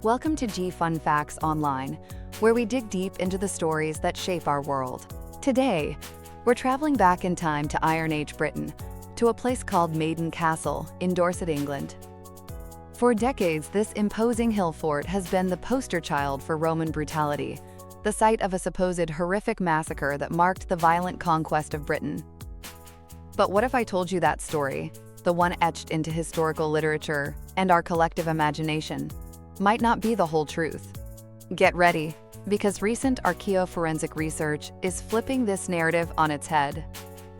Welcome to G Fun Facts Online, where we dig deep into the stories that shape our world. Today, we're traveling back in time to Iron Age Britain, to a place called Maiden Castle in Dorset, England. For decades, this imposing hill fort has been the poster child for Roman brutality, the site of a supposed horrific massacre that marked the violent conquest of Britain. But what if I told you that story, the one etched into historical literature and our collective imagination, might not be the whole truth? Get ready, because recent archaeo-forensic research is flipping this narrative on its head.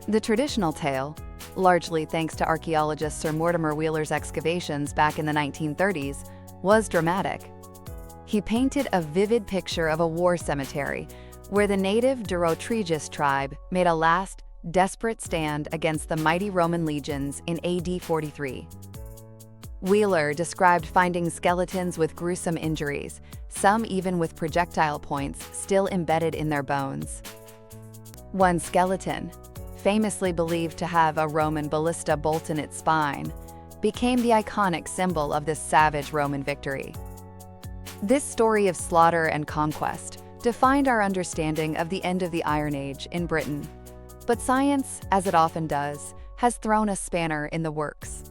The traditional tale, largely thanks to archaeologist Sir Mortimer Wheeler's excavations back in the 1930s, was dramatic. He painted a vivid picture of a war cemetery where the native Durotrigus tribe made a last, desperate stand against the mighty Roman legions in AD 43. Wheeler described finding skeletons with gruesome injuries, some even with projectile points still embedded in their bones. One skeleton, famously believed to have a Roman ballista bolt in its spine, became the iconic symbol of this savage Roman victory. This story of slaughter and conquest defined our understanding of the end of the Iron Age in Britain. But science, as it often does, has thrown a spanner in the works.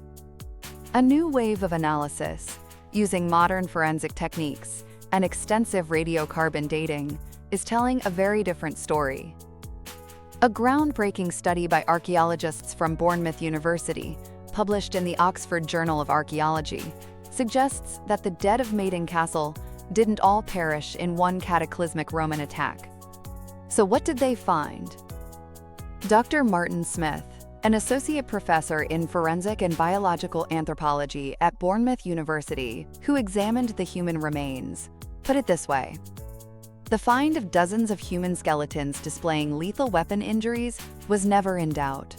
A new wave of analysis, using modern forensic techniques and extensive radiocarbon dating, is telling a very different story. A groundbreaking study by archaeologists from Bournemouth University, published in the Oxford Journal of Archaeology, suggests that the dead of Maiden Castle didn't all perish in one cataclysmic Roman attack. So what did they find? Dr. Martin Smith, an associate professor in forensic and biological anthropology at Bournemouth University, who examined the human remains, put it this way: the find of dozens of human skeletons displaying lethal weapon injuries was never in doubt.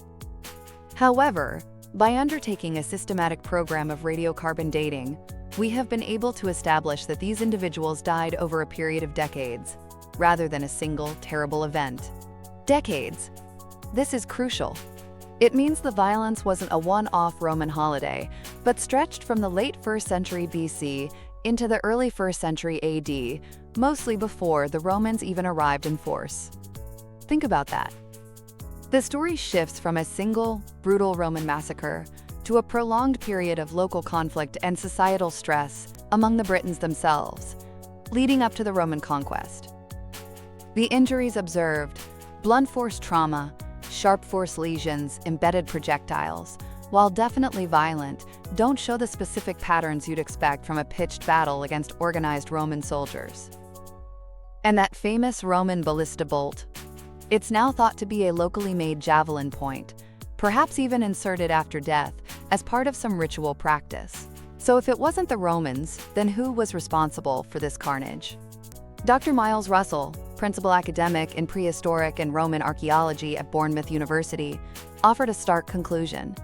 However, by undertaking a systematic program of radiocarbon dating, we have been able to establish that these individuals died over a period of decades, rather than a single terrible event. Decades. This is crucial. It means the violence wasn't a one-off Roman holiday, but stretched from the late 1st century BC into the early 1st century AD, mostly before the Romans even arrived in force. Think about that. The story shifts from a single, brutal Roman massacre to a prolonged period of local conflict and societal stress among the Britons themselves, leading up to the Roman conquest. The injuries observed, blunt force trauma, sharp force lesions, embedded projectiles, while definitely violent, don't show the specific patterns you'd expect from a pitched battle against organized Roman soldiers. And that famous Roman ballista bolt? It's now thought to be a locally made javelin point, perhaps even inserted after death as part of some ritual practice. So if it wasn't the Romans, then who was responsible for this carnage? Dr. Miles Russell, principal academic in prehistoric and Roman archaeology at Bournemouth University, offered a stark conclusion.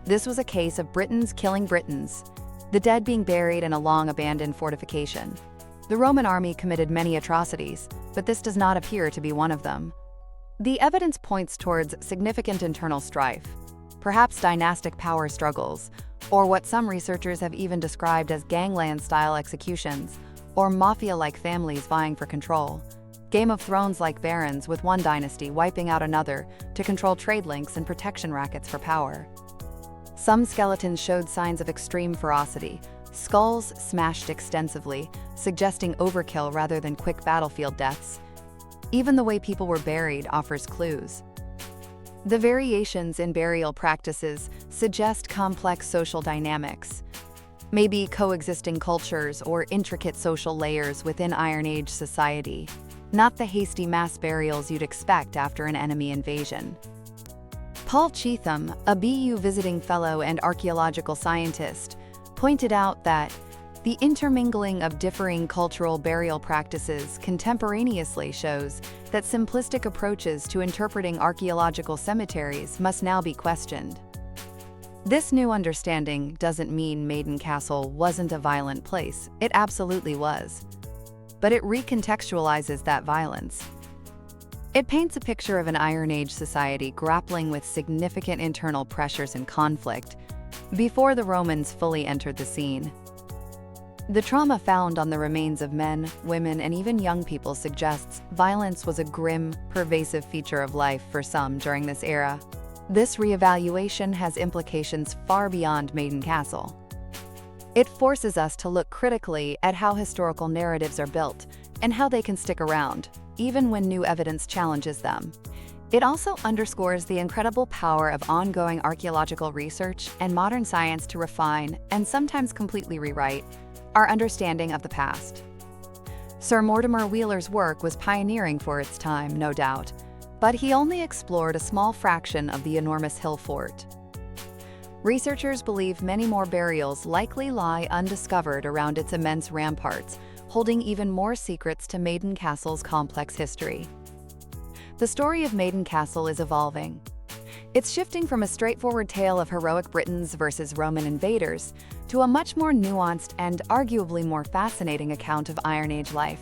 This was a case of Britons killing Britons, the dead being buried in a long-abandoned fortification. The Roman army committed many atrocities, but this does not appear to be one of them. The evidence points towards significant internal strife, perhaps dynastic power struggles, or what some researchers have even described as gangland-style executions, or mafia-like families vying for control. Game of Thrones-like barons with one dynasty wiping out another to control trade links and protection rackets for power. Some skeletons showed signs of extreme ferocity, skulls smashed extensively, suggesting overkill rather than quick battlefield deaths. Even the way people were buried offers clues. The variations in burial practices suggest complex social dynamics, maybe coexisting cultures or intricate social layers within Iron Age society, not the hasty mass burials you'd expect after an enemy invasion. Paul Cheetham, a BU visiting fellow and archaeological scientist, pointed out that the intermingling of differing cultural burial practices contemporaneously shows that simplistic approaches to interpreting archaeological cemeteries must now be questioned. This new understanding doesn't mean Maiden Castle wasn't a violent place. It absolutely was. But it recontextualizes that violence. It paints a picture of an Iron Age society grappling with significant internal pressures and conflict before the Romans fully entered the scene. The trauma found on the remains of men, women, and even young people suggests violence was a grim, pervasive feature of life for some during this era. This reevaluation has implications far beyond Maiden Castle. It forces us to look critically at how historical narratives are built and how they can stick around, even when new evidence challenges them. It also underscores the incredible power of ongoing archaeological research and modern science to refine, and sometimes completely rewrite, our understanding of the past. Sir Mortimer Wheeler's work was pioneering for its time, no doubt, but he only explored a small fraction of the enormous hill fort. Researchers believe many more burials likely lie undiscovered around its immense ramparts, holding even more secrets to Maiden Castle's complex history. The story of Maiden Castle is evolving. It's shifting from a straightforward tale of heroic Britons versus Roman invaders to a much more nuanced and arguably more fascinating account of Iron Age life,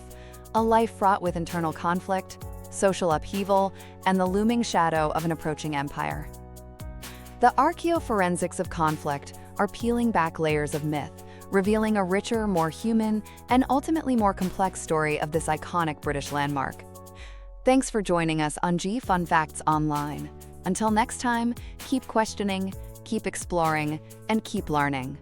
a life fraught with internal conflict, social upheaval, and the looming shadow of an approaching empire. The archaeo-forensics of conflict are peeling back layers of myth, revealing a richer, more human, and ultimately more complex story of this iconic British landmark. Thanks for joining us on G Fun Facts Online. Until next time, keep questioning, keep exploring, and keep learning.